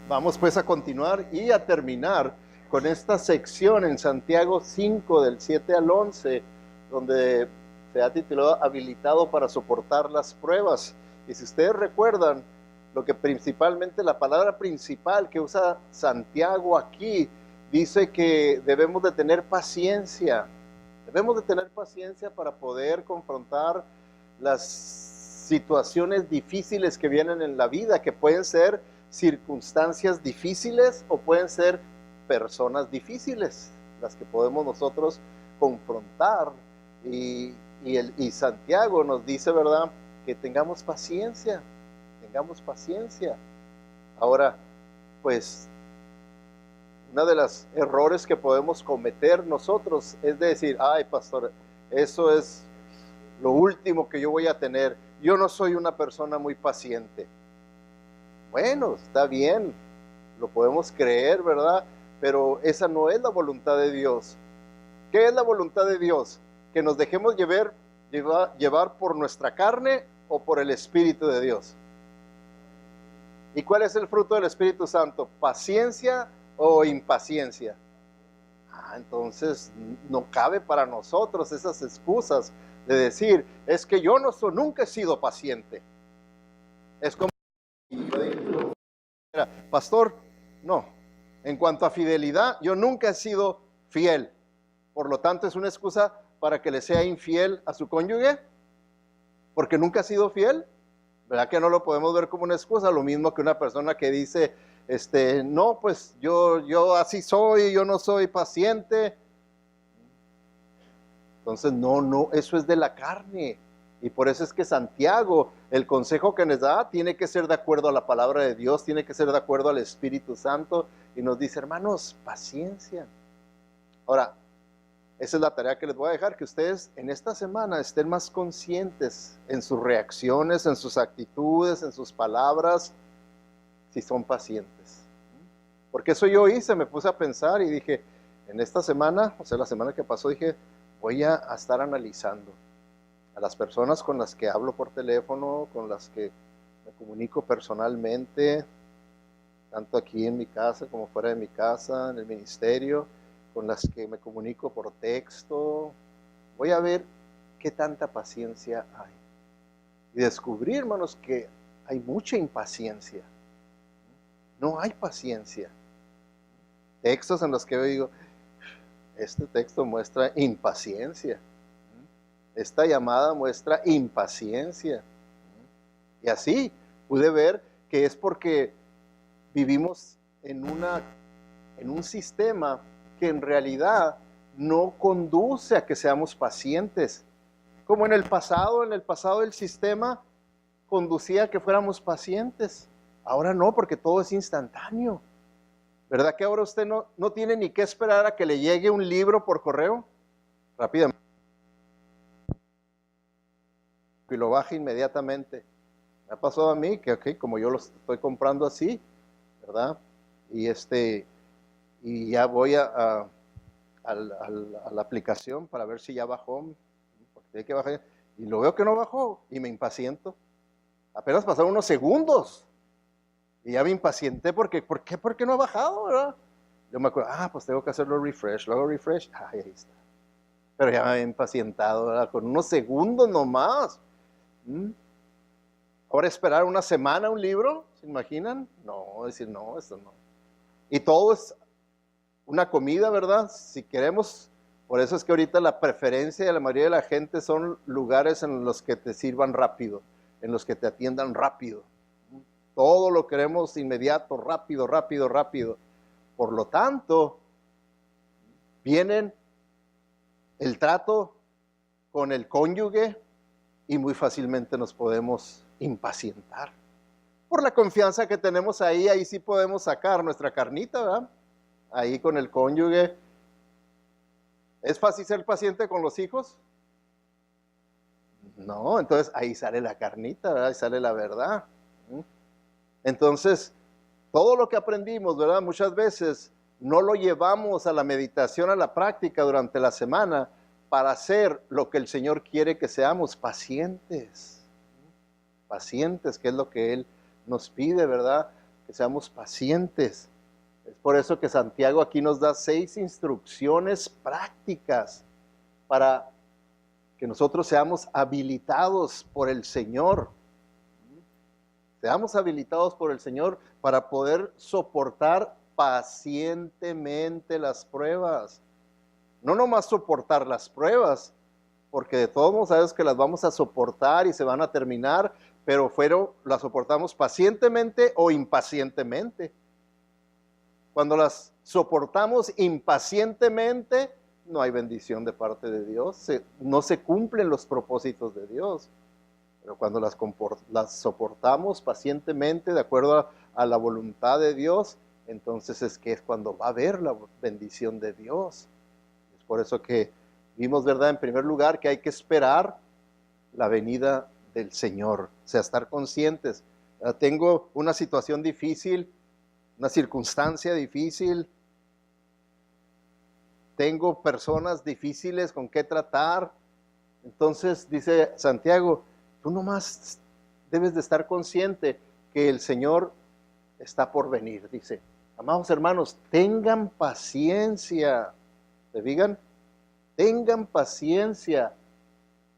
Vamos pues a continuar y a terminar con esta sección en Santiago 5 del 7 al 11, donde se ha titulado Habilitado para soportar las pruebas. Y si ustedes recuerdan, lo que principalmente, la palabra principal que usa Santiago aquí, dice que debemos de tener paciencia. Debemos de tener paciencia para poder confrontar las situaciones difíciles que vienen en la vida, que pueden ser circunstancias difíciles o pueden ser personas difíciles, las que podemos nosotros confrontar. Y Santiago nos dice, ¿verdad?, que tengamos paciencia, tengamos paciencia. Ahora, pues, uno de los errores que podemos cometer nosotros es de decir, ay, pastor, eso es lo último que yo voy a tener. Yo no soy una persona muy paciente. Bueno, está bien, lo podemos creer, ¿verdad? Pero esa no es la voluntad de Dios. ¿Qué es la voluntad de Dios? Que nos dejemos llevar por nuestra carne o por el Espíritu de Dios. ¿Y cuál es el fruto del Espíritu Santo? ¿Paciencia o impaciencia? Entonces no cabe para nosotros esas excusas de decir, es que yo nunca he sido paciente. Es como, pastor, no. En cuanto a fidelidad, yo nunca he sido fiel. Por lo tanto, es una excusa para que le sea infiel a su cónyuge, porque nunca ha sido fiel. ¿Verdad que no lo podemos ver como una excusa? Lo mismo que una persona que dice, no, pues yo así soy, yo no soy paciente. Entonces, no, eso es de la carne. Y por eso es que Santiago, el consejo que nos da, tiene que ser de acuerdo a la palabra de Dios, tiene que ser de acuerdo al Espíritu Santo, y nos dice, hermanos, paciencia. Ahora, esa es la tarea que les voy a dejar, que ustedes en esta semana estén más conscientes en sus reacciones, en sus actitudes, en sus palabras, si son pacientes. Porque eso yo hice, me puse a pensar y dije, en esta semana, o sea, la semana que pasó, dije, voy a estar analizando a las personas con las que hablo por teléfono, con las que me comunico personalmente, tanto aquí en mi casa como fuera de mi casa, en el ministerio, con las que me comunico por texto. Voy a ver qué tanta paciencia hay. Y descubrí, hermanos, que hay mucha impaciencia. No hay paciencia. Textos en los que yo digo, este texto muestra impaciencia. Esta llamada muestra impaciencia. Y así pude ver que es porque vivimos en un sistema que en realidad no conduce a que seamos pacientes. Como en el pasado el sistema conducía a que fuéramos pacientes. Ahora no, porque todo es instantáneo. ¿Verdad que ahora usted no tiene ni que esperar a que le llegue un libro por correo? Rápidamente. Y lo baja inmediatamente. Me ha pasado a mí que, okay, como yo lo estoy comprando así, ¿verdad? Y ya voy a la aplicación para ver si ya bajó, porque tiene que bajar, y lo veo que no bajó, y me impaciento. Apenas pasaron unos segundos, y ya me impacienté, porque, ¿por qué? Porque no ha bajado, ¿verdad? Yo me acuerdo, pues tengo que hacerlo refresh, lo hago refresh, ahí está. Pero ya me había impacientado, ¿verdad? Con unos segundos nomás. Ahora esperar una semana un libro, ¿se imaginan? No, decir, no, esto no. Y todo es una comida, ¿verdad? Si queremos, por eso es que ahorita la preferencia de la mayoría de la gente son lugares en los que te sirvan rápido, en los que te atiendan rápido. Todo lo queremos inmediato, rápido, rápido, rápido. Por lo tanto, vienen el trato con el cónyuge y muy fácilmente nos podemos impacientar. Por la confianza que tenemos ahí sí podemos sacar nuestra carnita, ¿verdad? Ahí con el cónyuge. ¿Es fácil ser paciente con los hijos? No, entonces ahí sale la carnita, ¿verdad? Ahí sale la verdad. Entonces, todo lo que aprendimos, ¿verdad? Muchas veces no lo llevamos a la meditación, a la práctica durante la semana para hacer lo que el Señor quiere que seamos, pacientes. Pacientes, que es lo que Él nos pide, ¿verdad? que seamos pacientes. Es por eso que Santiago aquí nos da 6 instrucciones prácticas para que nosotros seamos habilitados por el Señor. Seamos habilitados por el Señor para poder soportar pacientemente las pruebas. No nomás soportar las pruebas, porque de todos modos sabes que las vamos a soportar y se van a terminar, pero las soportamos pacientemente o impacientemente. Cuando las soportamos impacientemente, no hay bendición de parte de Dios, no se cumplen los propósitos de Dios. Pero cuando las soportamos pacientemente de acuerdo a la voluntad de Dios, entonces es cuando va a haber la bendición de Dios. Es por eso que vimos, ¿verdad? En primer lugar, que hay que esperar la venida del Señor, o sea, estar conscientes. Tengo una situación difícil, una circunstancia difícil, tengo personas difíciles con que tratar. Entonces, dice Santiago, tú nomás debes de estar consciente que el Señor está por venir. Dice, amados hermanos, tengan paciencia. ¿Se fijan? Tengan paciencia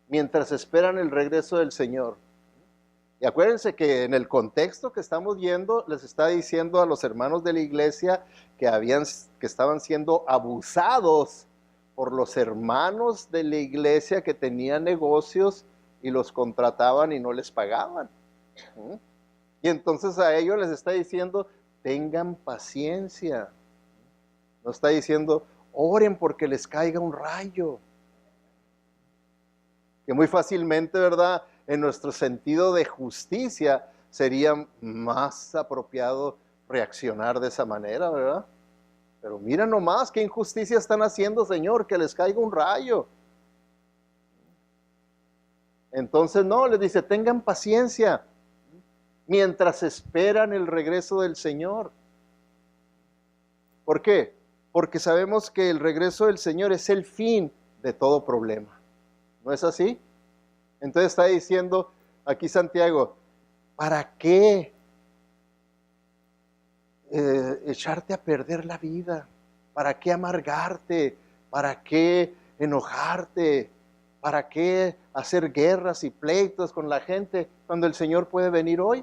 mientras esperan el regreso del Señor. Y acuérdense que en el contexto que estamos viendo, les está diciendo a los hermanos de la iglesia que estaban siendo abusados por los hermanos de la iglesia que tenían negocios y los contrataban y no les pagaban. Y entonces a ellos les está diciendo, tengan paciencia. No está diciendo, oren porque les caiga un rayo. Que muy fácilmente, ¿verdad? En nuestro sentido de justicia sería más apropiado reaccionar de esa manera, ¿verdad? Pero mira nomás qué injusticia están haciendo, Señor, que les caiga un rayo. Entonces no, les dice, tengan paciencia mientras esperan el regreso del Señor. ¿Por qué? Porque sabemos que el regreso del Señor es el fin de todo problema. ¿No es así? Entonces está diciendo aquí Santiago, ¿para qué echarte a perder la vida? ¿Para qué amargarte? ¿Para qué enojarte? ¿Para qué hacer guerras y pleitos con la gente cuando el Señor puede venir hoy?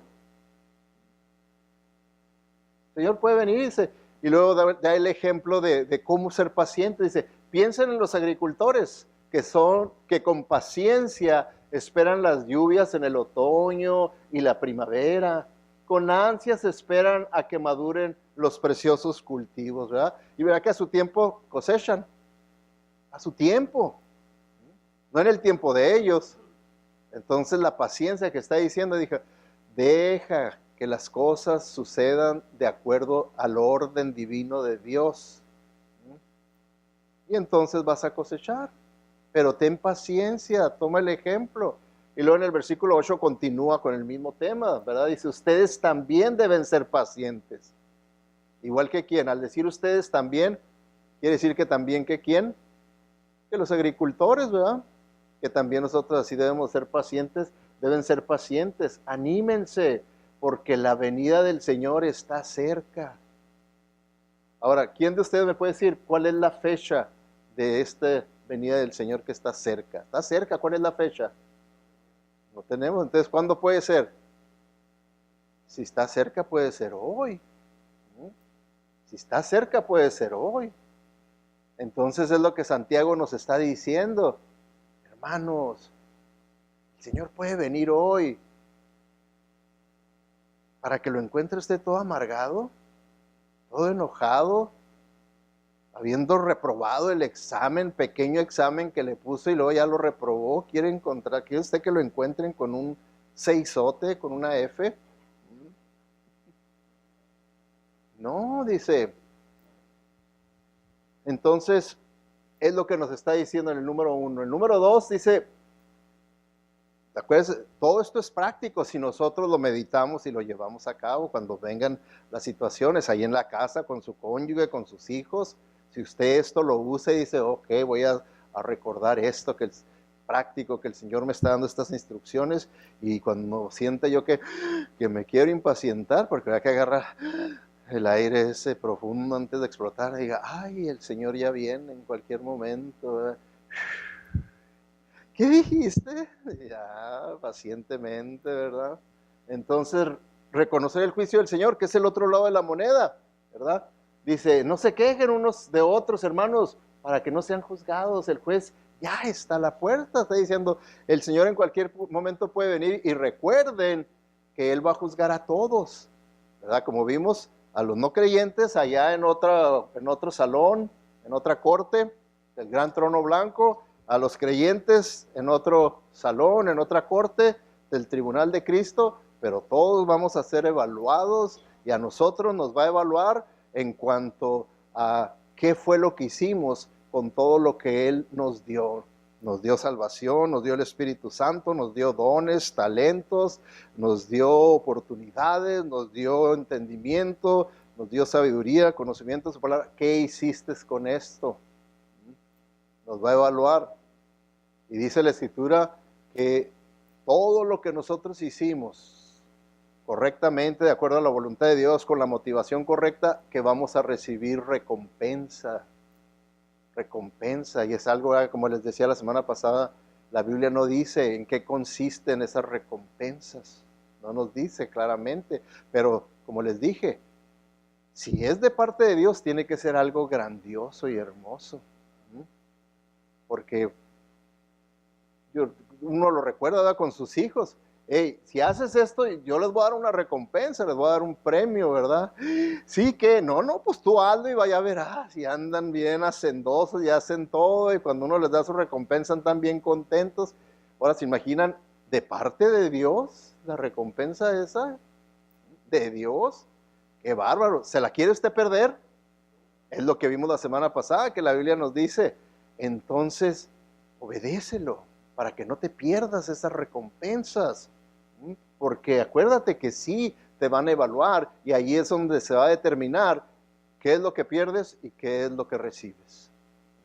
El Señor puede venir, dice, y luego da el ejemplo de cómo ser paciente. Dice, piensen en los agricultores que con paciencia esperan las lluvias en el otoño y la primavera. Con ansias esperan a que maduren los preciosos cultivos, ¿verdad? Y verá que a su tiempo cosechan. A su tiempo. No en el tiempo de ellos. Entonces la paciencia que está diciendo, dijo, deja que las cosas sucedan de acuerdo al orden divino de Dios. Y entonces vas a cosechar. Pero ten paciencia, toma el ejemplo. Y luego en el versículo 8 continúa con el mismo tema, ¿verdad? Dice, ustedes también deben ser pacientes. Igual que quién, al decir ustedes también, quiere decir que también que quién, que los agricultores, ¿verdad? Que también nosotros así debemos ser pacientes, deben ser pacientes, anímense, porque la venida del Señor está cerca. Ahora, ¿quién de ustedes me puede decir cuál es la fecha de esta venida del Señor que está cerca? ¿Está cerca? ¿Cuál es la fecha? No tenemos, entonces, ¿cuándo puede ser? Si está cerca puede ser hoy. Si está cerca puede ser hoy. Entonces es lo que Santiago nos está diciendo. Hermanos, el Señor puede venir hoy para que lo encuentre usted todo amargado, todo enojado, habiendo reprobado el examen, pequeño examen que le puso y luego ya lo reprobó. ¿Quiere usted que lo encuentren con un seisote, con una F? No, dice. Entonces, es lo que nos está diciendo en el número 1. El número 2 dice, ¿te acuerdas? Todo esto es práctico si nosotros lo meditamos y lo llevamos a cabo cuando vengan las situaciones ahí en la casa con su cónyuge, con sus hijos. Si usted esto lo usa y dice, ok, voy a recordar esto, que práctico que el Señor me está dando estas instrucciones, y cuando sienta yo que me quiero impacientar, porque hay que agarrar el aire ese profundo antes de explotar, diga, ay, el Señor ya viene en cualquier momento, ¿verdad? ¿Qué dijiste? Ya, pacientemente, ¿verdad? Entonces, reconocer el juicio del Señor, que es el otro lado de la moneda, ¿verdad? Dice, no se quejen unos de otros, hermanos, para que no sean juzgados. El juez ya está a la puerta, está diciendo, el Señor en cualquier momento puede venir, y recuerden que Él va a juzgar a todos, ¿verdad? Como vimos, a los no creyentes allá en otro salón, en otra corte, el gran trono blanco, a los creyentes en otro salón, en otra corte del tribunal de Cristo, pero todos vamos a ser evaluados, y a nosotros nos va a evaluar en cuanto a qué fue lo que hicimos con todo lo que Él nos dio. Nos dio salvación, nos dio el Espíritu Santo, nos dio dones, talentos, nos dio oportunidades, nos dio entendimiento, nos dio sabiduría, conocimiento de su palabra. ¿Qué hiciste con esto? Nos va a evaluar. Y dice la Escritura que todo lo que nosotros hicimos correctamente, de acuerdo a la voluntad de Dios, con la motivación correcta, que vamos a recibir recompensa. Recompensa, y es algo, como les decía la semana pasada, la Biblia no dice en qué consisten esas recompensas, no nos dice claramente, pero como les dije, si es de parte de Dios, tiene que ser algo grandioso y hermoso, porque uno lo recuerda, ¿verdad?, con sus hijos. Hey, si haces esto, yo les voy a dar una recompensa, les voy a dar un premio, ¿verdad? Sí, que no, pues tú hazlo y vaya a ver, si andan bien hacendosos y hacen todo, y cuando uno les da su recompensa están bien contentos. Ahora, ¿se imaginan de parte de Dios la recompensa esa? ¿De Dios? ¡Qué bárbaro! ¿Se la quiere usted perder? Es lo que vimos la semana pasada, que la Biblia nos dice, entonces, obedécelo, para que no te pierdas esas recompensas, porque acuérdate que sí te van a evaluar, y ahí es donde se va a determinar qué es lo que pierdes y qué es lo que recibes.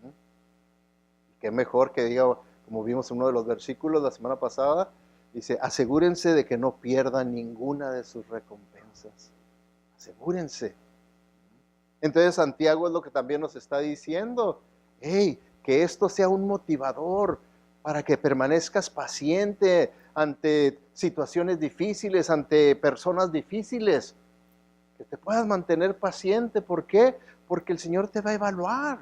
Y qué mejor que diga, como vimos en uno de los versículos la semana pasada, dice, asegúrense de que no pierdan ninguna de sus recompensas. Asegúrense. Entonces Santiago es lo que también nos está diciendo, hey, que esto sea un motivador para que permanezcas paciente ante situaciones difíciles, ante personas difíciles, que te puedas mantener paciente. ¿Por qué? Porque el Señor te va a evaluar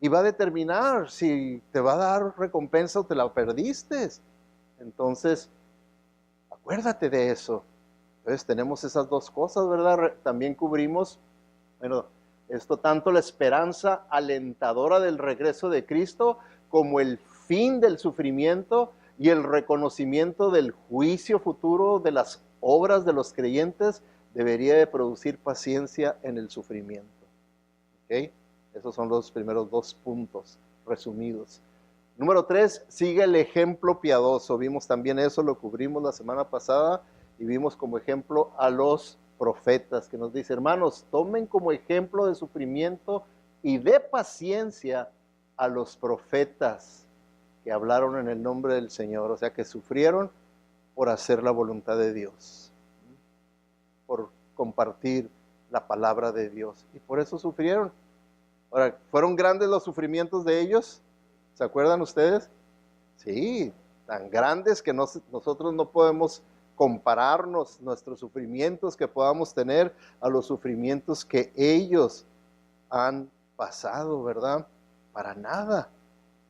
y va a determinar si te va a dar recompensa o te la perdiste. Entonces, acuérdate de eso. Entonces tenemos esas dos cosas, ¿verdad? También cubrimos, bueno, esto tanto la esperanza alentadora del regreso de Cristo, como el fin del sufrimiento y el reconocimiento del juicio futuro de las obras de los creyentes, debería de producir paciencia en el sufrimiento. ¿Okay? Esos son los primeros dos puntos resumidos. Número 3, sigue el ejemplo piadoso. Vimos también eso, lo cubrimos la semana pasada, y vimos como ejemplo a los profetas, que nos dice, hermanos, tomen como ejemplo de sufrimiento y de paciencia a los profetas que hablaron en el nombre del Señor, o sea, que sufrieron por hacer la voluntad de Dios, por compartir la palabra de Dios, y por eso sufrieron. Ahora, ¿fueron grandes los sufrimientos de ellos? ¿Se acuerdan ustedes? Sí, tan grandes que nosotros no podemos compararnos nuestros sufrimientos que podamos tener a los sufrimientos que ellos han pasado, ¿verdad? Para nada.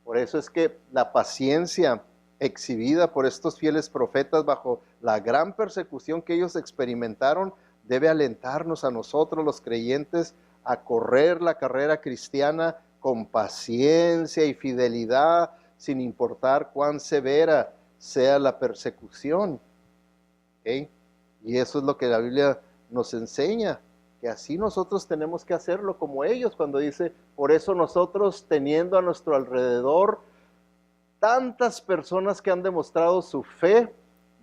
Por eso es que la paciencia exhibida por estos fieles profetas bajo la gran persecución que ellos experimentaron debe alentarnos a nosotros los creyentes a correr la carrera cristiana con paciencia y fidelidad, sin importar cuán severa sea la persecución. ¿Okay? Y eso es lo que la Biblia nos enseña, que así nosotros tenemos que hacerlo como ellos, cuando dice, por eso nosotros, teniendo a nuestro alrededor tantas personas que han demostrado su fe,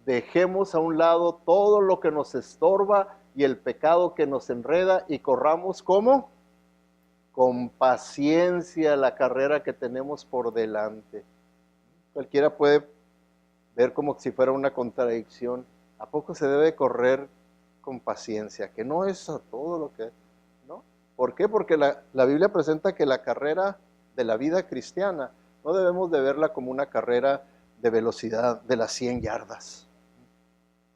dejemos a un lado todo lo que nos estorba y el pecado que nos enreda, y corramos ¿cómo? Con paciencia la carrera que tenemos por delante. Cualquiera puede ver como si fuera una contradicción. ¿A poco se debe correr con paciencia? Que no es a todo lo que... ¿no? ¿Por qué? Porque la Biblia presenta que la carrera de la vida cristiana no debemos de verla como una carrera de velocidad de las 100 yardas,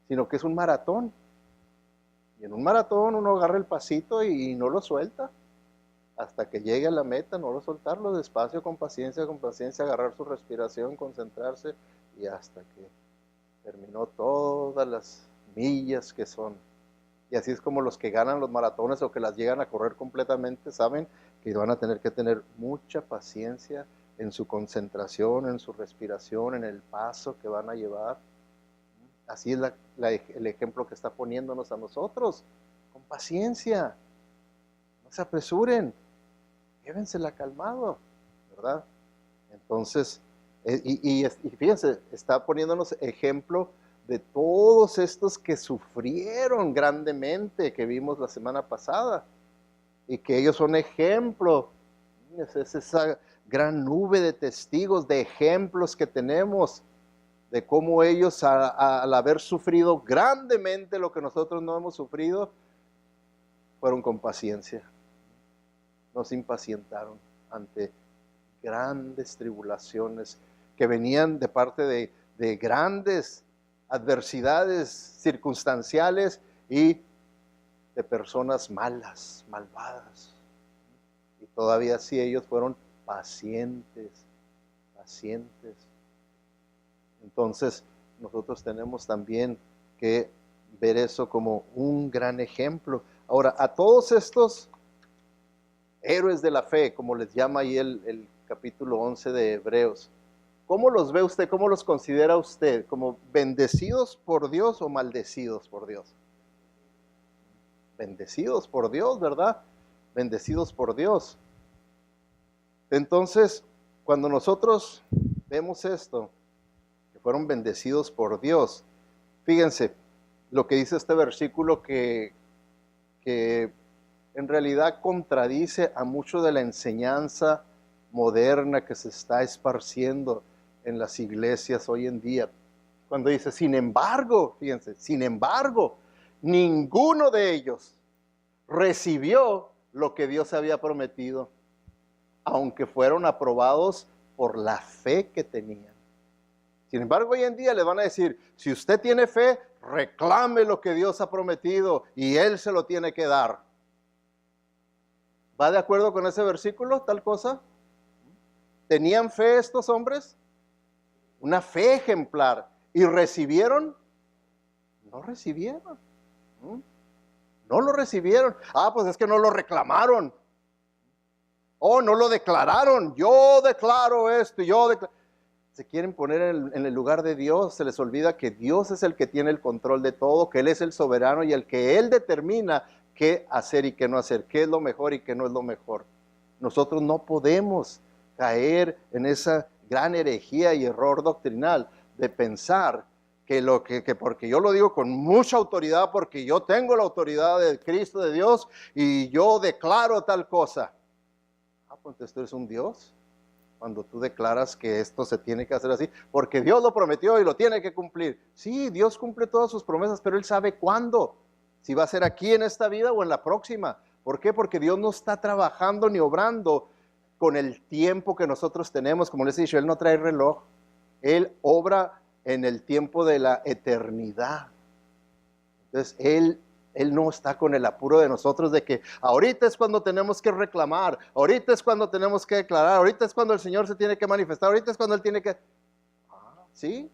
sino que es un maratón. Y en un maratón uno agarra el pasito y no lo suelta hasta que llegue a la meta, no lo soltarlo, despacio, con paciencia, agarrar su respiración, concentrarse y hasta que terminó todas las millas que son. Y así es como los que ganan los maratones o que las llegan a correr completamente saben que van a tener que tener mucha paciencia en su concentración, en su respiración, en el paso que van a llevar. Así es el ejemplo que está poniéndonos a nosotros, con paciencia, no se apresuren, llévensela calmado, ¿verdad? Entonces, y fíjense, está poniéndonos ejemplo de todos estos que sufrieron grandemente, que vimos la semana pasada, y que ellos son ejemplo. Es esa gran nube de testigos, de ejemplos que tenemos, de cómo ellos al haber sufrido grandemente lo que nosotros no hemos sufrido, fueron con paciencia, no se impacientaron ante grandes tribulaciones que venían de parte de grandes adversidades circunstanciales y de personas malas, malvadas. Y todavía así ellos fueron pacientes, pacientes. Entonces nosotros tenemos también que ver eso como un gran ejemplo. Ahora, a todos estos héroes de la fe, como les llama ahí el capítulo 11 de Hebreos, ¿cómo los ve usted? ¿Cómo los considera usted? ¿Como bendecidos por Dios o maldecidos por Dios? Bendecidos por Dios, ¿verdad? Bendecidos por Dios. Entonces, cuando nosotros vemos esto, que fueron bendecidos por Dios, fíjense lo que dice este versículo que en realidad contradice a mucho de la enseñanza moderna que se está esparciendo en las iglesias hoy en día. Cuando dice, sin embargo, fíjense, sin embargo, ninguno de ellos recibió lo que Dios había prometido, aunque fueron aprobados por la fe que tenían. Sin embargo, hoy en día les van a decir, si usted tiene fe, reclame lo que Dios ha prometido y Él se lo tiene que dar. ¿Va de acuerdo con ese versículo, tal cosa? ¿Tenían fe estos hombres? Una fe ejemplar. ¿Y recibieron? No recibieron. No lo recibieron. Ah, pues es que no lo reclamaron. Oh, no lo declararon. Yo declaro esto, Se quieren poner en el lugar de Dios. Se les olvida que Dios es el que tiene el control de todo, que Él es el soberano y el que Él determina qué hacer y qué no hacer, qué es lo mejor y qué no es lo mejor. Nosotros no podemos caer en esa gran herejía y error doctrinal de pensar que porque yo lo digo con mucha autoridad, porque yo tengo la autoridad de Cristo, de Dios, y yo declaro tal cosa. Ah, pues entonces tú eres un Dios, cuando tú declaras que esto se tiene que hacer así, porque Dios lo prometió y lo tiene que cumplir. Sí, Dios cumple todas sus promesas, pero Él sabe cuándo, si va a ser aquí en esta vida o en la próxima. ¿Por qué? Porque Dios no está trabajando ni obrando con el tiempo que nosotros tenemos. Como les he dicho, Él no trae reloj, Él obra en el tiempo de la eternidad. Entonces, Él no está con el apuro de nosotros de que ahorita es cuando tenemos que reclamar, ahorita es cuando tenemos que declarar, ahorita es cuando el Señor se tiene que manifestar, ahorita es cuando Él tiene que... ¿Sí?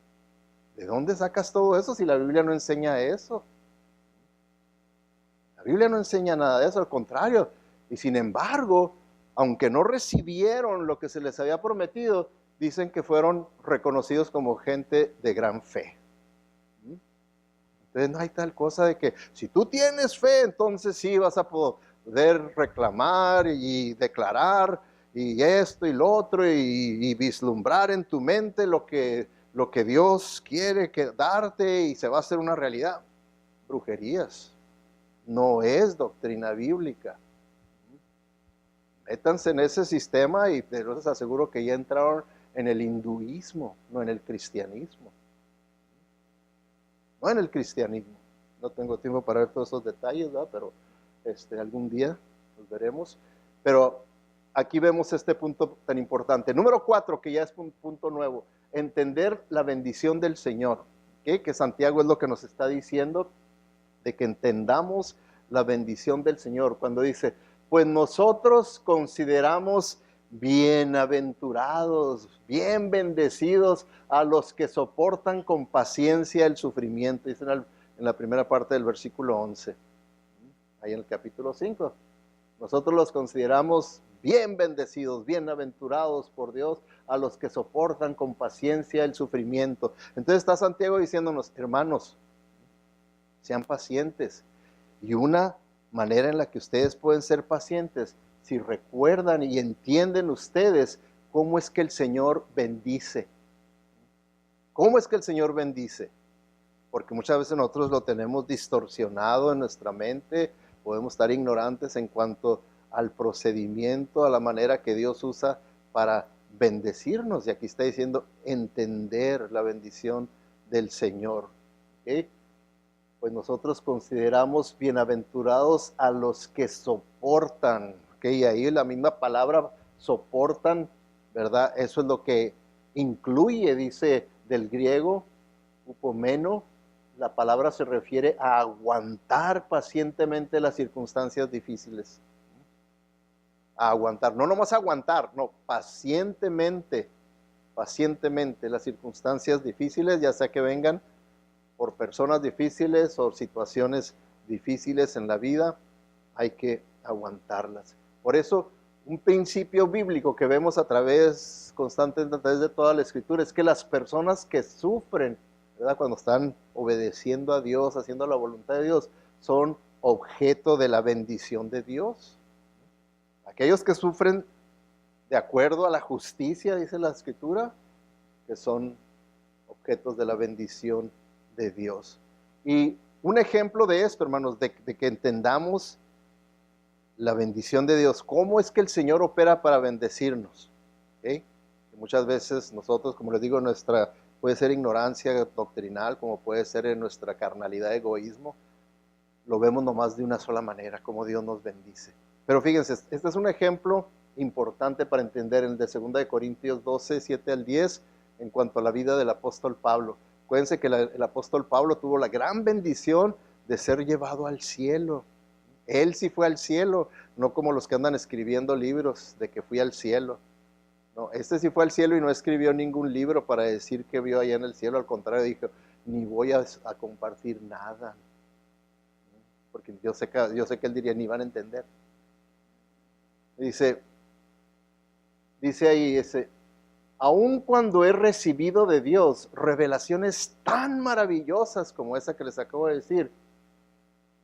¿De dónde sacas todo eso si la Biblia no enseña eso? La Biblia no enseña nada de eso, al contrario. Y sin embargo, aunque no recibieron lo que se les había prometido, dicen que fueron reconocidos como gente de gran fe. Entonces no hay tal cosa de que si tú tienes fe, entonces sí vas a poder reclamar y declarar y esto y lo otro y vislumbrar en tu mente lo que Dios quiere darte y se va a hacer una realidad. Brujerías. No es doctrina bíblica. Métanse en ese sistema y les aseguro que ya entraron en el hinduismo, no en el cristianismo. No en el cristianismo. No tengo tiempo para ver todos esos detalles, ¿verdad? Pero algún día los veremos. Pero aquí vemos este punto tan importante. Número 4, que ya es un punto nuevo. Entender la bendición del Señor. ¿Okay? Que Santiago es lo que nos está diciendo, de que entendamos la bendición del Señor. Cuando dice, pues nosotros consideramos bienaventurados, bien bendecidos a los que soportan con paciencia el sufrimiento. Dice en la primera parte del versículo 11, ahí en el capítulo 5. Nosotros los consideramos bien bendecidos, bienaventurados por Dios, a los que soportan con paciencia el sufrimiento. Entonces está Santiago diciéndonos, hermanos, sean pacientes. Y una manera en la que ustedes pueden ser pacientes, si recuerdan y entienden ustedes cómo es que el Señor bendice. ¿Cómo es que el Señor bendice? Porque muchas veces nosotros lo tenemos distorsionado en nuestra mente, podemos estar ignorantes en cuanto al procedimiento, a la manera que Dios usa para bendecirnos. Y aquí está diciendo entender la bendición del Señor. ¿Okay? Pues nosotros consideramos bienaventurados a los que soportan. ¿Okay? Y ahí la misma palabra soportan, ¿verdad? Eso es lo que incluye, dice del griego, upomeno. La palabra se refiere a aguantar pacientemente las circunstancias difíciles. A aguantar, no nomás aguantar, no, pacientemente las circunstancias difíciles, ya sea que vengan por personas difíciles o situaciones difíciles en la vida, hay que aguantarlas. Por eso, un principio bíblico que vemos constantemente a través de toda la Escritura, es que las personas que sufren, ¿verdad?, cuando están obedeciendo a Dios, haciendo la voluntad de Dios, son objeto de la bendición de Dios. Aquellos que sufren de acuerdo a la justicia, dice la Escritura, que son objetos de la bendición de Dios. Y un ejemplo de esto, hermanos, de que entendamos la bendición de Dios, cómo es que el Señor opera para bendecirnos. ¿Okay? Muchas veces nosotros, como les digo, puede ser ignorancia doctrinal, como puede ser en nuestra carnalidad, egoísmo, lo vemos nomás de una sola manera, como Dios nos bendice. Pero fíjense, este es un ejemplo importante para entender el de 2 de Corintios 12, 7 al 10, en cuanto a la vida del apóstol Pablo. Acuérdense que el apóstol Pablo tuvo la gran bendición de ser llevado al cielo. Él sí fue al cielo, no como los que andan escribiendo libros de que fui al cielo. No, este sí fue al cielo y no escribió ningún libro para decir que vio allá en el cielo. Al contrario, dijo, ni voy a compartir nada. Porque yo sé que él diría, ni van a entender. Dice ahí, aun cuando he recibido de Dios revelaciones tan maravillosas como esa que les acabo de decir,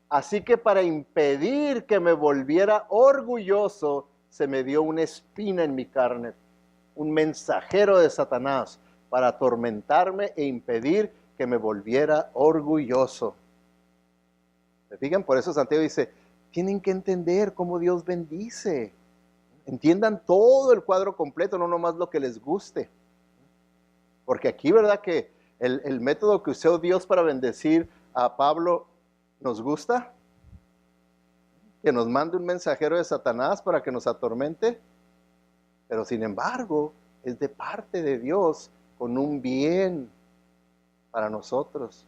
así que para impedir que me volviera orgulloso, se me dio una espina en mi carne, un mensajero de Satanás para atormentarme e impedir que me volviera orgulloso. ¿Se fijan? Por eso Santiago dice, tienen que entender cómo Dios bendice. Entiendan todo el cuadro completo, no nomás lo que les guste. Porque aquí, ¿verdad que el método que usó Dios para bendecir a Pablo nos gusta? Que nos mande un mensajero de Satanás para que nos atormente. Pero sin embargo, es de parte de Dios con un bien para nosotros.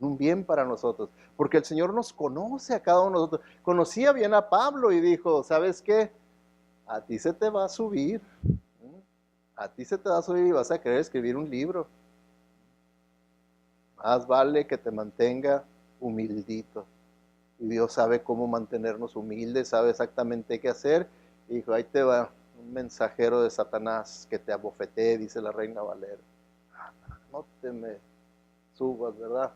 Un bien para nosotros, porque el Señor nos conoce a cada uno de nosotros. Conocía bien a Pablo y dijo, ¿sabes qué? A ti se te va a subir, a ti se te va a subir y vas a querer escribir un libro. Más vale que te mantenga humildito. Y Dios sabe cómo mantenernos humildes, sabe exactamente qué hacer. Y dijo, ahí te va un mensajero de Satanás que te abofetee, dice la Reina Valera. No te me subas, ¿verdad?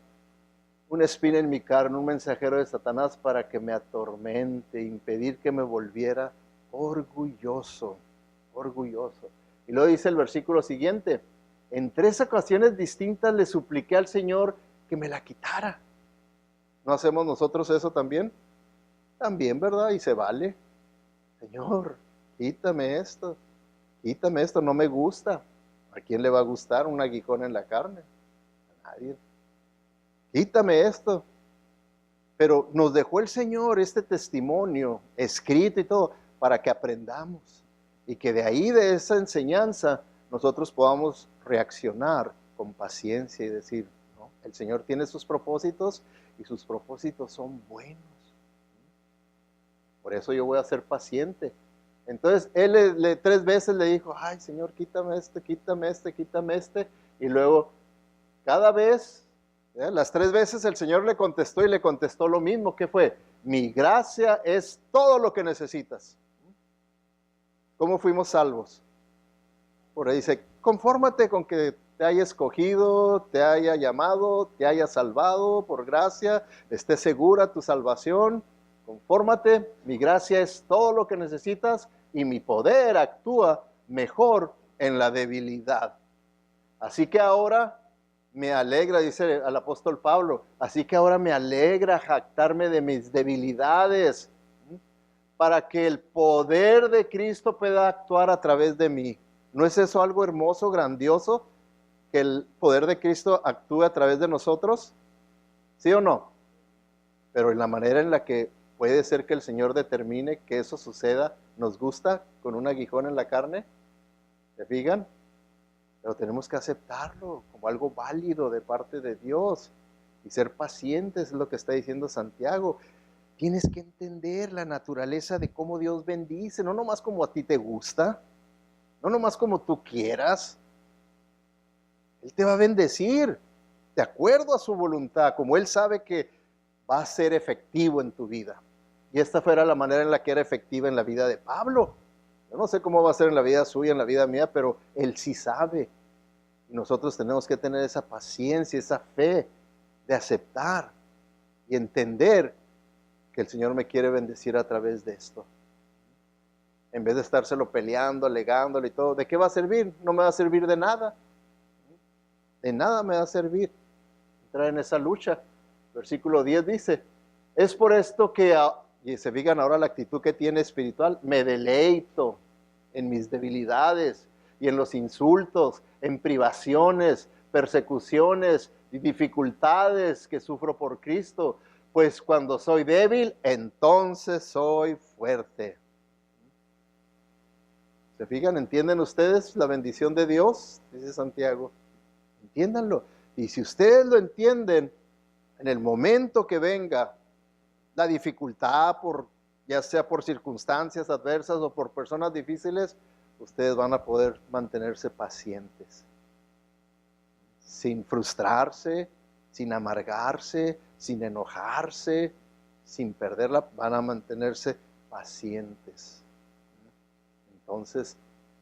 Una espina en mi carne, un mensajero de Satanás para que me atormente, impedir que me volviera orgulloso. Y luego dice el versículo siguiente, en 3 ocasiones distintas le supliqué al Señor que me la quitara. ¿No hacemos nosotros eso también? También, ¿verdad? Y se vale. Señor, quítame esto. Quítame esto, no me gusta. ¿A quién le va a gustar un aguijón en la carne? A nadie. Quítame esto. Pero nos dejó el Señor este testimonio escrito y todo para que aprendamos y que de ahí, de esa enseñanza, nosotros podamos reaccionar con paciencia y decir, ¿no? El Señor tiene sus propósitos y sus propósitos son buenos. Por eso yo voy a ser paciente. Entonces él 3 veces le dijo, ay Señor, quítame este, quítame este, quítame este. Y luego cada vez, las 3 veces el Señor le contestó y le contestó lo mismo. ¿Qué fue? Mi gracia es todo lo que necesitas. ¿Cómo fuimos salvos? Por ahí dice, confórmate con que te haya escogido, te haya llamado, te haya salvado por gracia, esté segura tu salvación. Confórmate, mi gracia es todo lo que necesitas y mi poder actúa mejor en la debilidad. Así que ahora me alegra, dice el apóstol Pablo, así que ahora me alegra jactarme de mis debilidades, para que el poder de Cristo pueda actuar a través de mí. ¿No es eso algo hermoso, grandioso? Que el poder de Cristo actúe a través de nosotros. ¿Sí o no? Pero en la manera en la que puede ser que el Señor determine que eso suceda, ¿nos gusta con un aguijón en la carne? ¿Se fijan? Pero tenemos que aceptarlo como algo válido de parte de Dios y ser pacientes, es lo que está diciendo Santiago. Tienes que entender la naturaleza de cómo Dios bendice, no nomás como a ti te gusta, no nomás como tú quieras. Él te va a bendecir de acuerdo a su voluntad, como Él sabe que va a ser efectivo en tu vida. Y esta fuera la manera en la que era efectiva en la vida de Pablo. Yo no sé cómo va a ser en la vida suya, en la vida mía, pero Él sí sabe. Y nosotros tenemos que tener esa paciencia, esa fe de aceptar y entender que el Señor me quiere bendecir a través de esto. En vez de estárselo peleando, alegándole y todo, ¿de qué va a servir? No me va a servir de nada. De nada me va a servir entrar en esa lucha. Versículo 10 dice, es por esto que, y se fijan ahora la actitud que tiene espiritual, me deleito en mis debilidades y en los insultos, en privaciones, persecuciones y dificultades que sufro por Cristo, pues cuando soy débil, entonces soy fuerte. ¿Se fijan? ¿Entienden ustedes la bendición de Dios? Dice Santiago. Entiéndanlo. Y si ustedes lo entienden, en el momento que venga la dificultad, ya sea por circunstancias adversas o por personas difíciles, ustedes van a poder mantenerse pacientes, sin frustrarse, sin amargarse, sin enojarse, sin perderla, van a mantenerse pacientes. Entonces,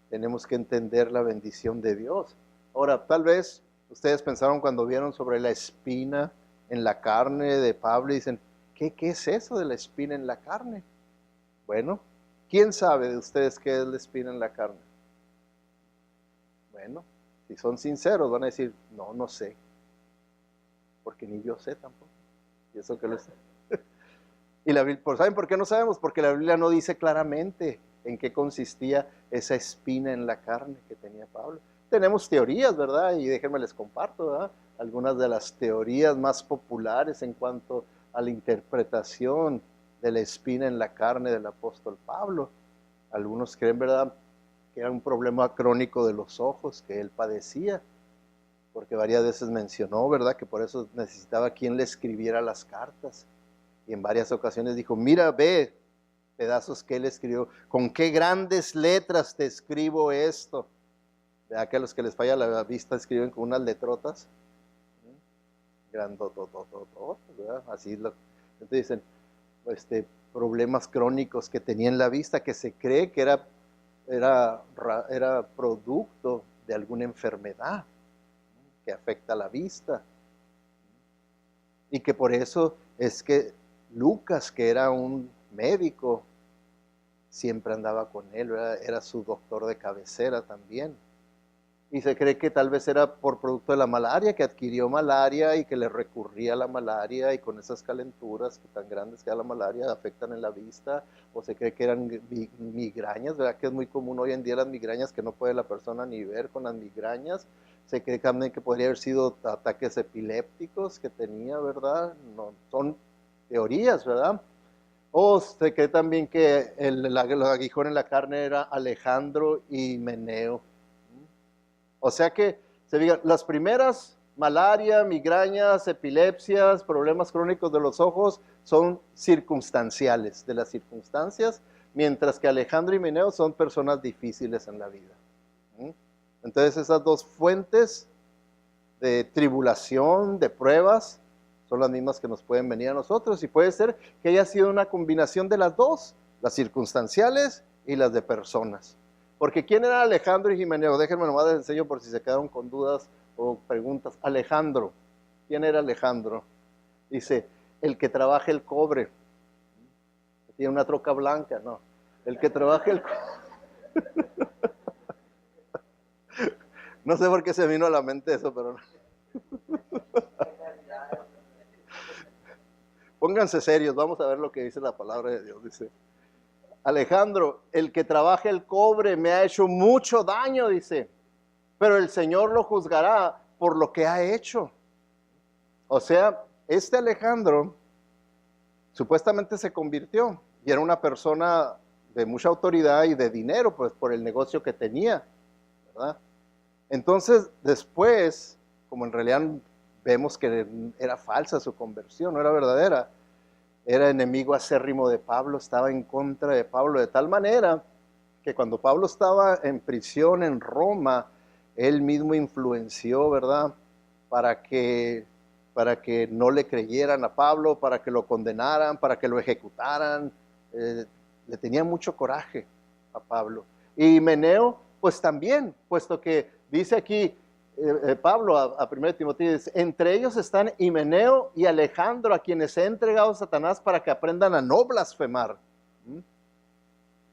tenemos que entender la bendición de Dios. Ahora, tal vez ustedes pensaron cuando vieron sobre la espina en la carne de Pablo y dicen, ¿qué es eso de la espina en la carne? Bueno, ¿quién sabe de ustedes qué es la espina en la carne? Bueno, si son sinceros van a decir, no sé, porque ni yo sé tampoco. Y eso que lo sé. Y ¿saben por qué no sabemos? Porque la Biblia no dice claramente en qué consistía esa espina en la carne que tenía Pablo. Tenemos teorías, ¿verdad? Y déjenme les comparto, ¿verdad? Algunas de las teorías más populares en cuanto a la interpretación de la espina en la carne del apóstol Pablo. Algunos creen, ¿verdad?, que era un problema crónico de los ojos que él padecía, porque varias veces mencionó, ¿verdad?, que por eso necesitaba quien le escribiera las cartas. Y en varias ocasiones dijo, mira, ve pedazos que él escribió, con qué grandes letras te escribo esto. ¿Verdad que a los que les falla la vista escriben con unas letrotas? Grandotototototas, ¿verdad? Así lo, entonces dicen, problemas crónicos que tenía en la vista, que se cree que era producto de alguna enfermedad que afecta la vista. Y que por eso es que Lucas, que era un médico, siempre andaba con él, ¿verdad? Era su doctor de cabecera también. y se cree que tal vez era por producto de la malaria, que adquirió malaria y que le recurría a la malaria, y con esas calenturas tan grandes que da la malaria afectan en la vista, o se cree que eran migrañas, ¿verdad? Que es muy común hoy en día las migrañas, que no puede la persona ni ver con las migrañas. Se cree también que podría haber sido ataques epilépticos que tenía, ¿verdad? No, son teorías, ¿verdad? O se cree también que el aguijón en la carne era Alejandro y Meneo. O sea que, se diga, las primeras, malaria, migrañas, epilepsias, problemas crónicos de los ojos, son circunstanciales, de las circunstancias, mientras que Alejandro y Meneo son personas difíciles en la vida. Entonces esas dos fuentes de tribulación, de pruebas, son las mismas que nos pueden venir a nosotros, y puede ser que haya sido una combinación de las dos, las circunstanciales y las de personas. Porque ¿quién era Alejandro y Meneo? Déjenme nomás les enseño por si se quedaron con dudas o preguntas. Alejandro, ¿quién era Alejandro? Dice, el que trabaja el cobre. Tiene una troca blanca, no. El que trabaja el cobre. No sé por qué se vino a la mente eso, pero no. Pónganse serios, vamos a ver lo que dice la palabra de Dios. Dice, Alejandro, el que trabaja el cobre me ha hecho mucho daño, dice, pero el Señor lo juzgará por lo que ha hecho. O sea, este Alejandro supuestamente se convirtió y era una persona de mucha autoridad y de dinero, pues por el negocio que tenía, ¿verdad? Entonces, después, como en realidad vemos que era falsa su conversión, no era verdadera, era enemigo acérrimo de Pablo, estaba en contra de Pablo, de tal manera que cuando Pablo estaba en prisión en Roma, él mismo influenció, ¿verdad? Para que no le creyeran a Pablo, para que lo condenaran, para que lo ejecutaran. Le tenía mucho coraje a Pablo. Y Meneo, pues también, puesto que dice aquí, Pablo a 1 Timoteo dice, entre ellos están Himeneo y Alejandro, a quienes he entregado a Satanás para que aprendan a no blasfemar.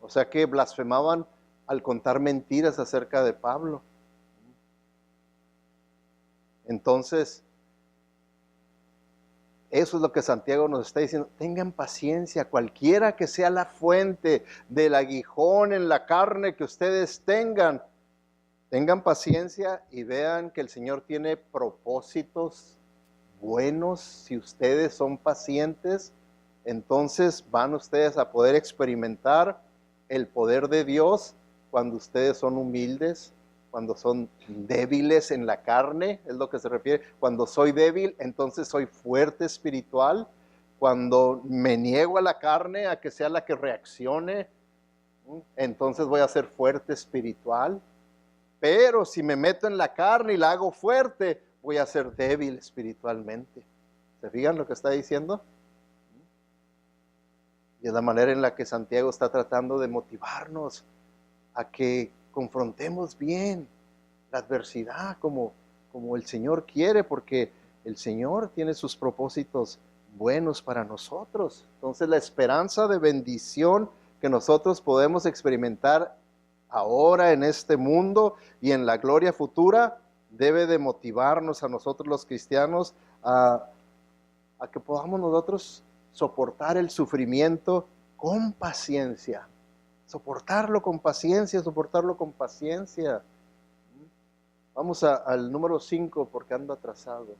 O sea que blasfemaban al contar mentiras acerca de Pablo. Entonces, eso es lo que Santiago nos está diciendo. Tengan paciencia, cualquiera que sea la fuente del aguijón en la carne que ustedes tengan. Tengan paciencia y vean que el Señor tiene propósitos buenos. Si ustedes son pacientes, entonces van ustedes a poder experimentar el poder de Dios cuando ustedes son humildes, cuando son débiles en la carne, es lo que se refiere. Cuando soy débil, entonces soy fuerte espiritual. Cuando me niego a la carne, a que sea la que reaccione, entonces voy a ser fuerte espiritual. Pero si me meto en la carne y la hago fuerte, voy a ser débil espiritualmente. ¿Se fijan lo que está diciendo? Y es la manera en la que Santiago está tratando de motivarnos a que confrontemos bien la adversidad como el Señor quiere, porque el Señor tiene sus propósitos buenos para nosotros. Entonces la esperanza de bendición que nosotros podemos experimentar ahora en este mundo y en la gloria futura debe de motivarnos a nosotros los cristianos a que podamos nosotros soportar el sufrimiento con paciencia. Soportarlo con paciencia, soportarlo con paciencia. Vamos al número 5 porque ando atrasado.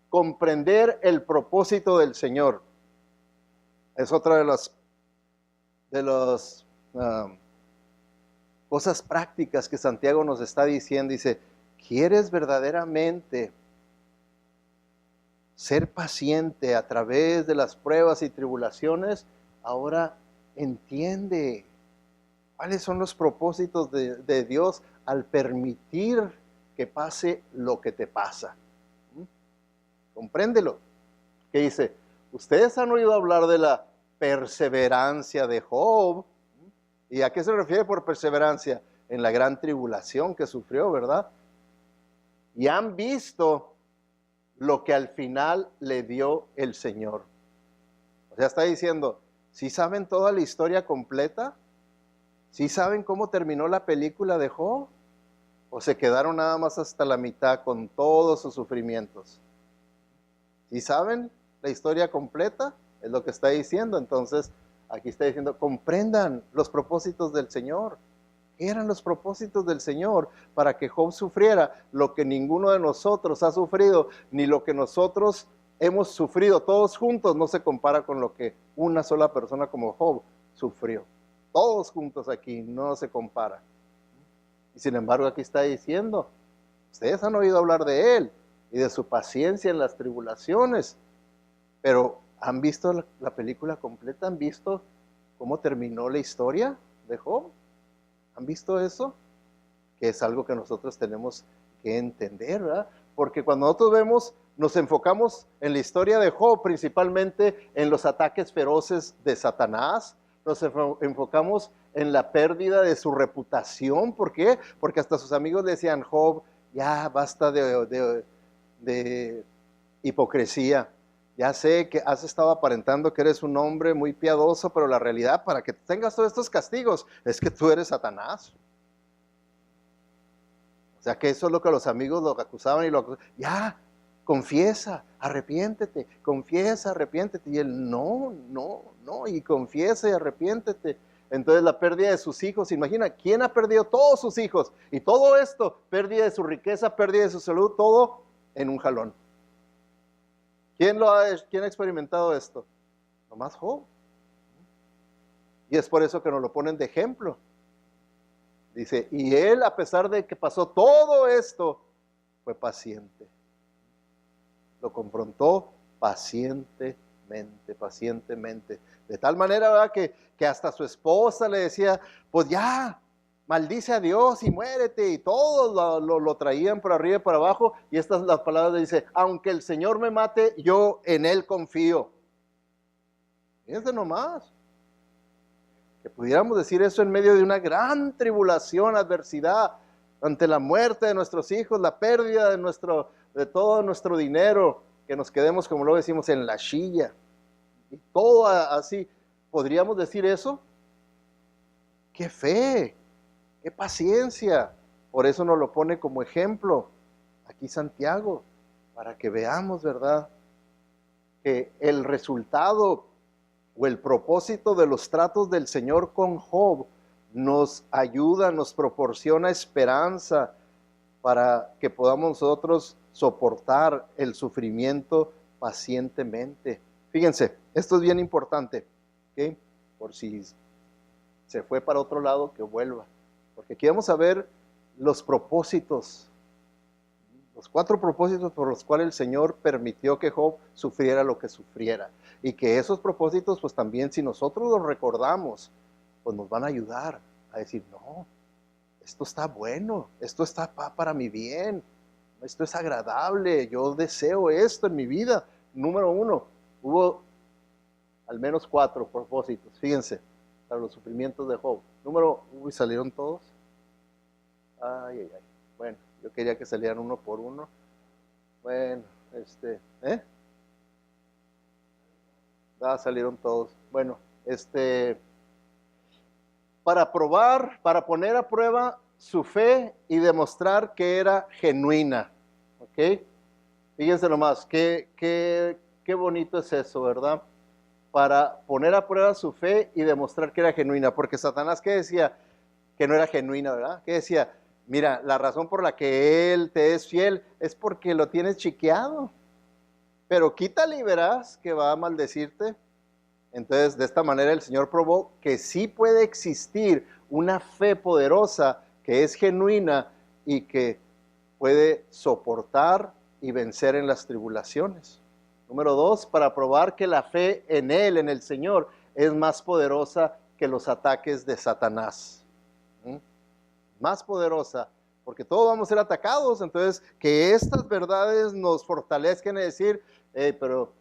Comprender el propósito del Señor. Es otra de las cosas prácticas que Santiago nos está diciendo. Dice, ¿quieres verdaderamente ser paciente a través de las pruebas y tribulaciones? Ahora entiende cuáles son los propósitos de Dios al permitir que pase lo que te pasa. Compréndelo. Que dice, ustedes han oído hablar de la perseverancia de Job. ¿Y a qué se refiere por perseverancia? En la gran tribulación que sufrió, ¿verdad? Y han visto lo que al final le dio el Señor. O sea, está diciendo, ¿sí saben toda la historia completa? ¿Sí saben cómo terminó la película de Job? ¿O se quedaron nada más hasta la mitad con todos sus sufrimientos? ¿Sí saben la historia completa? Es lo que está diciendo. Entonces, aquí está diciendo, comprendan los propósitos del Señor. ¿Qué eran los propósitos del Señor? Para que Job sufriera lo que ninguno de nosotros ha sufrido, ni lo que nosotros hemos sufrido. Todos juntos no se compara con lo que una sola persona como Job sufrió. Todos juntos aquí no se compara. Y sin embargo aquí está diciendo, ustedes han oído hablar de él y de su paciencia en las tribulaciones, pero ¿han visto la película completa? ¿Han visto cómo terminó la historia de Job? ¿Han visto eso? Que es algo que nosotros tenemos que entender, ¿verdad? Porque cuando nosotros vemos, nos enfocamos en la historia de Job, principalmente en los ataques feroces de Satanás, nos enfocamos en la pérdida de su reputación. ¿Por qué? Porque hasta sus amigos le decían, Job, ya basta de hipocresía. Ya sé que has estado aparentando que eres un hombre muy piadoso, pero la realidad para que tengas todos estos castigos es que tú eres Satanás. O sea que eso es lo que los amigos lo acusaban y lo acusaban. Ya, confiesa, arrepiéntete, confiesa, arrepiéntete. Y él, no, y confiesa y arrepiéntete. Entonces la pérdida de sus hijos, imagina, ¿quién ha perdido todos sus hijos? Y todo esto, pérdida de su riqueza, pérdida de su salud, todo en un jalón. ¿Quién ha experimentado esto? Nomás Job. Y es por eso que nos lo ponen de ejemplo. Dice, y él, a pesar de que pasó todo esto, fue paciente. Lo confrontó pacientemente. De tal manera, ¿verdad? Que hasta su esposa le decía, pues ya, maldice a Dios y muérete. Y todos lo traían por arriba y por abajo. Y estas las palabras le dice, aunque el Señor me mate, yo en Él confío. Fíjense nomás. Que pudiéramos decir eso en medio de una gran tribulación, adversidad, ante la muerte de nuestros hijos, la pérdida de todo nuestro dinero, que nos quedemos, como lo decimos, en la silla. Y todo así. ¿Podríamos decir eso? ¡Qué fe! ¡Qué paciencia! Por eso nos lo pone como ejemplo aquí Santiago, para que veamos, ¿verdad?, que el resultado o el propósito de los tratos del Señor con Job nos ayuda, nos proporciona esperanza para que podamos nosotros soportar el sufrimiento pacientemente. Fíjense, esto es bien importante, ¿okay? Por si se fue para otro lado, que vuelva, porque aquí vamos a ver los propósitos, los 4 propósitos por los cuales el Señor permitió que Job sufriera lo que sufriera, y que esos propósitos, pues también si nosotros los recordamos, pues nos van a ayudar a decir, no, esto está bueno, esto está para mi bien, esto es agradable, yo deseo esto en mi vida. Número 1, hubo al menos 4 propósitos, fíjense, para los sufrimientos de Job. ¿Salieron todos? Ay. Bueno, yo quería que salieran uno por uno. Bueno, salieron todos. Bueno, para poner a prueba su fe y demostrar que era genuina. ¿Ok? Fíjense nomás, qué bonito es eso, ¿verdad? Para poner a prueba su fe y demostrar que era genuina. Porque Satanás, ¿qué decía? Que no era genuina, ¿verdad? ¿Qué decía? Mira, la razón por la que Él te es fiel es porque lo tienes chiqueado. Pero quítale y verás que va a maldecirte. Entonces, de esta manera el Señor probó que sí puede existir una fe poderosa que es genuina y que puede soportar y vencer en las tribulaciones. Número 2, para probar que la fe en Él, en el Señor, es más poderosa que los ataques de Satanás. Más poderosa, porque todos vamos a ser atacados. Entonces, que estas verdades nos fortalezcan y decir, pero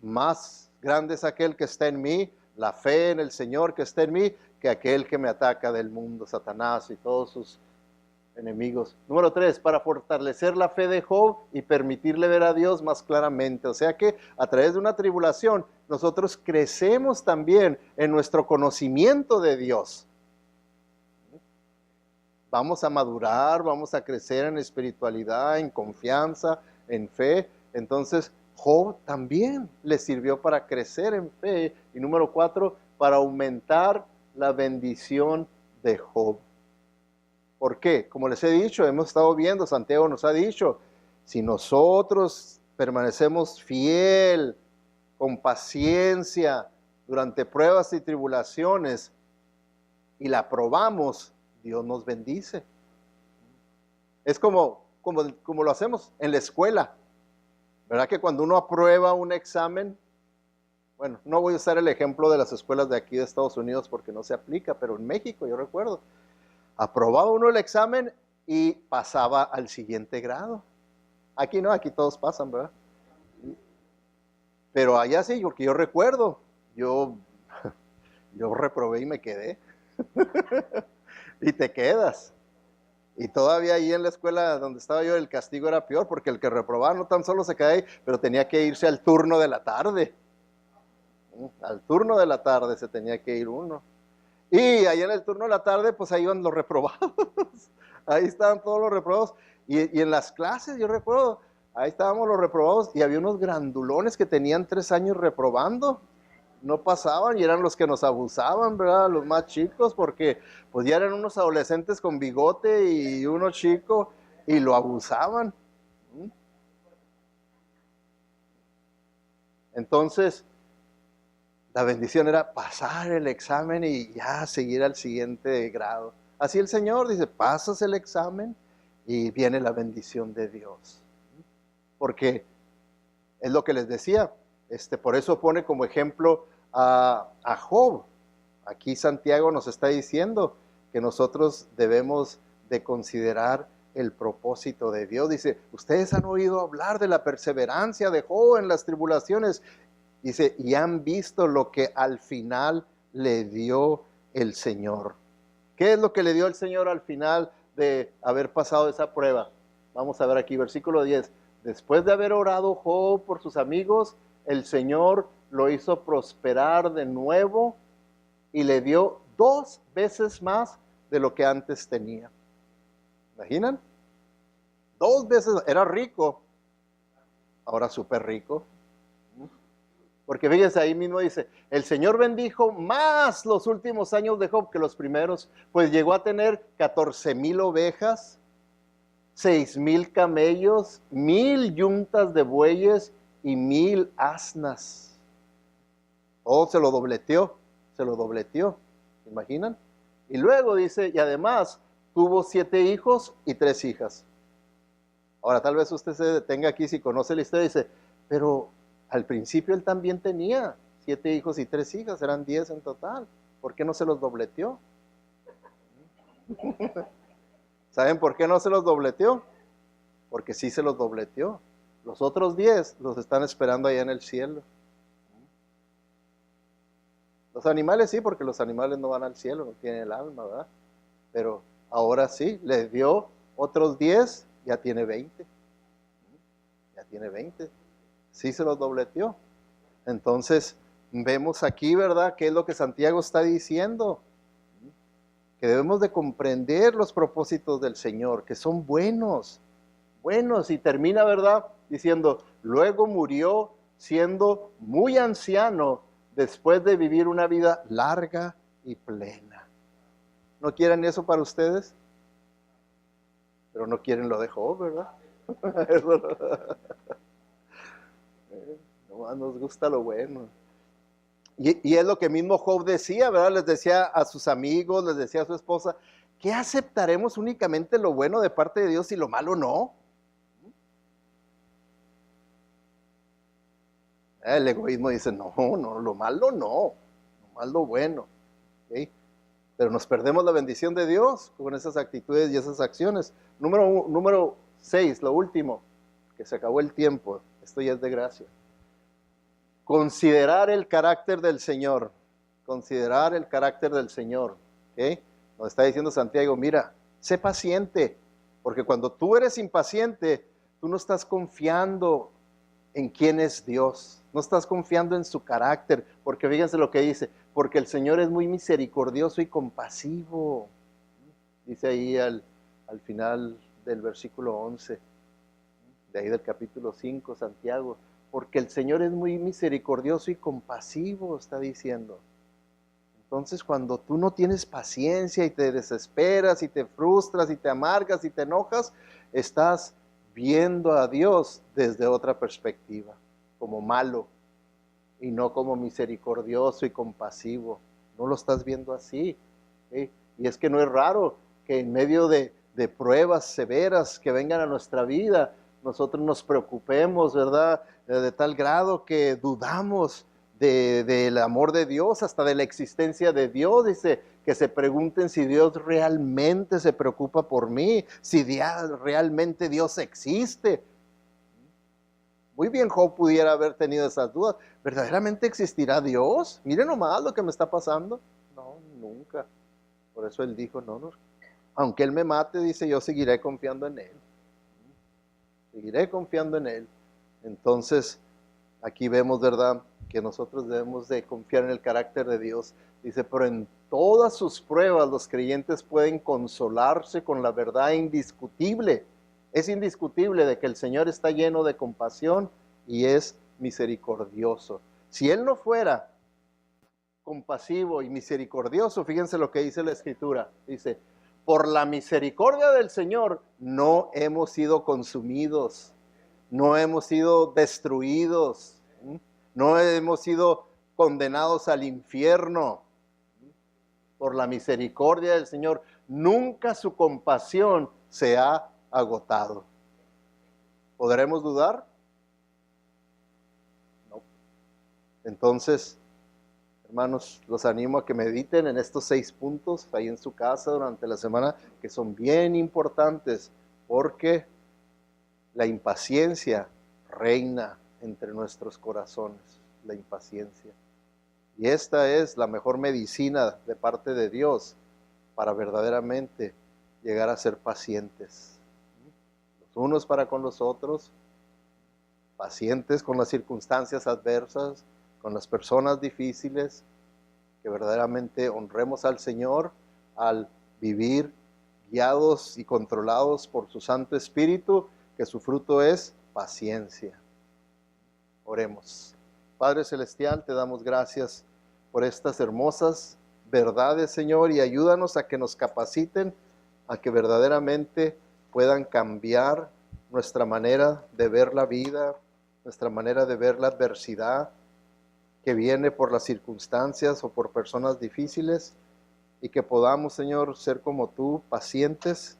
más grande es aquel que está en mí, la fe en el Señor que está en mí, que aquel que me ataca del mundo, Satanás y todos sus enemigos. Número 3, para fortalecer la fe de Job y permitirle ver a Dios más claramente. O sea que a través de una tribulación nosotros crecemos también en nuestro conocimiento de Dios. vamos a madurar, vamos a crecer en espiritualidad, en confianza, en fe. Entonces, Job también le sirvió para crecer en fe. Y número 4, para aumentar la bendición de Job. ¿Por qué? Como les he dicho, hemos estado viendo, Santiago nos ha dicho, si nosotros permanecemos fiel, con paciencia, durante pruebas y tribulaciones, y la probamos, Dios nos bendice. Es como lo hacemos en la escuela. ¿Verdad que cuando uno aprueba un examen, bueno, no voy a usar el ejemplo de las escuelas de aquí de Estados Unidos porque no se aplica, pero en México yo recuerdo, aprobaba uno el examen y pasaba al siguiente grado. Aquí no, aquí todos pasan, ¿verdad? Pero allá sí, porque yo recuerdo, yo reprobé y me quedé. Y te quedas. Y todavía ahí en la escuela donde estaba yo, el castigo era peor, porque el que reprobaba no tan solo se quedaba ahí, pero tenía que irse al turno de la tarde. Al turno de la tarde se tenía que ir uno. Y ahí en el turno de la tarde, pues ahí iban los reprobados. Ahí estaban todos los reprobados. Y en las clases, yo recuerdo, ahí estábamos los reprobados y había unos grandulones que tenían 3 años reprobando. No pasaban y eran los que nos abusaban, ¿verdad? Los más chicos, porque pues ya eran unos adolescentes con bigote y uno chico y lo abusaban. Entonces, la bendición era pasar el examen y ya seguir al siguiente grado. Así el Señor dice, pasas el examen y viene la bendición de Dios. Porque es lo que les decía, por eso pone como ejemplo a Job. Aquí Santiago nos está diciendo que nosotros debemos de considerar el propósito de Dios. Dice, ustedes han oído hablar de la perseverancia de Job en las tribulaciones. Dice, y han visto lo que al final le dio el Señor. ¿Qué es lo que le dio el Señor al final de haber pasado esa prueba? Vamos a ver aquí, versículo 10. Después de haber orado Job por sus amigos, el Señor lo hizo prosperar de nuevo y le dio 2 veces más de lo que antes tenía. ¿Imaginan? 2 veces, era rico, ahora súper rico. Porque fíjense, ahí mismo dice, el Señor bendijo más los últimos años de Job que los primeros, pues llegó a tener 14,000 ovejas, 6,000 camellos, 1,000 yuntas de bueyes y 1,000 asnas. Oh, se lo dobleteó, ¿se imaginan? Y luego dice, y además tuvo 7 hijos y 3 hijas. Ahora tal vez usted se detenga aquí si conoce la historia y dice, pero al principio él también tenía 7 hijos y 3 hijas, eran 10 en total. ¿Por qué no se los dobleteó? ¿Saben por qué no se los dobleteó? Porque sí se los dobleteó. Los otros 10 los están esperando allá en el cielo. Los animales sí, porque los animales no van al cielo, no tienen el alma, ¿verdad? Pero ahora sí, le dio otros 10, ya tiene 20. Ya tiene 20. Sí se los dobleteó. Entonces, vemos aquí, ¿verdad? ¿Qué es lo que Santiago está diciendo? Que debemos de comprender los propósitos del Señor, que son buenos, y termina, ¿verdad? Diciendo, luego murió siendo muy anciano, después de vivir una vida larga y plena. ¿No quieren eso para ustedes? Pero no quieren lo de Job, ¿verdad? No nos gusta lo bueno. Y es lo que mismo Job decía, ¿verdad? Les decía a sus amigos, les decía a su esposa, ¿qué aceptaremos únicamente lo bueno de parte de Dios y lo malo no? El egoísmo dice, no, lo malo no, lo malo bueno. ¿Okay? Pero nos perdemos la bendición de Dios con esas actitudes y esas acciones. Número 6, lo último, que se acabó el tiempo, esto ya es de gracia. Considerar el carácter del Señor, considerar el carácter del Señor. ¿Okay? Nos está diciendo Santiago, mira, sé paciente, porque cuando tú eres impaciente, tú no estás confiando en quién es Dios, no estás confiando en su carácter, porque fíjense lo que dice, porque el Señor es muy misericordioso y compasivo. Dice ahí al final del versículo 11, de ahí del capítulo 5, Santiago, porque el Señor es muy misericordioso y compasivo, está diciendo. Entonces, cuando tú no tienes paciencia y te desesperas y te frustras y te amargas y te enojas, estás viendo a Dios desde otra perspectiva, como malo y no como misericordioso y compasivo. No lo estás viendo así, ¿sí? Y es que no es raro que en medio de pruebas severas que vengan a nuestra vida, nosotros nos preocupemos, ¿verdad? De tal grado que dudamos del amor de Dios, hasta de la existencia de Dios. Dice que se pregunten si Dios realmente se preocupa por mí, si realmente Dios existe. Muy bien Job pudiera haber tenido esas dudas. ¿Verdaderamente existirá Dios? Miren nomás lo que me está pasando. No, nunca. Por eso él dijo, no, aunque él me mate, dice, yo seguiré confiando en él. Seguiré confiando en él. Entonces, aquí vemos, ¿verdad?, que nosotros debemos de confiar en el carácter de Dios. Dice, pero en todas sus pruebas los creyentes pueden consolarse con la verdad indiscutible. Es indiscutible de que el Señor está lleno de compasión y es misericordioso. Si Él no fuera compasivo y misericordioso, fíjense lo que dice la Escritura. Dice, por la misericordia del Señor no hemos sido consumidos, no hemos sido destruidos, no hemos sido condenados al infierno. Por la misericordia del Señor, nunca su compasión se ha agotado. ¿Podremos dudar? No. Entonces, hermanos, los animo a que mediten en estos 6 puntos ahí en su casa durante la semana, que son bien importantes, porque la impaciencia reina entre nuestros corazones, la impaciencia. Y esta es la mejor medicina de parte de Dios para verdaderamente llegar a ser pacientes. Los unos para con los otros, pacientes con las circunstancias adversas, con las personas difíciles, que verdaderamente honremos al Señor al vivir guiados y controlados por su Santo Espíritu, que su fruto es paciencia. Oremos. Padre Celestial, te damos gracias por estas hermosas verdades, Señor, y ayúdanos a que nos capaciten, a que verdaderamente puedan cambiar nuestra manera de ver la vida, nuestra manera de ver la adversidad que viene por las circunstancias o por personas difíciles, y que podamos, Señor, ser como tú, pacientes,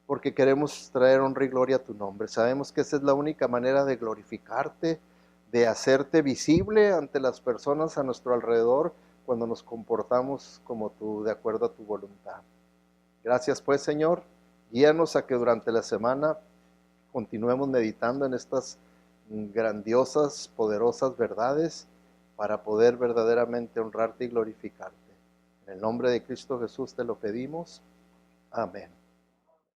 porque queremos traer honra y gloria a tu nombre. Sabemos que esa es la única manera de glorificarte, de hacerte visible ante las personas a nuestro alrededor, cuando nos comportamos como tú, de acuerdo a tu voluntad. Gracias pues, Señor. Guíanos a que durante la semana continuemos meditando en estas grandiosas, poderosas verdades para poder verdaderamente honrarte y glorificarte. En el nombre de Cristo Jesús te lo pedimos. Amén.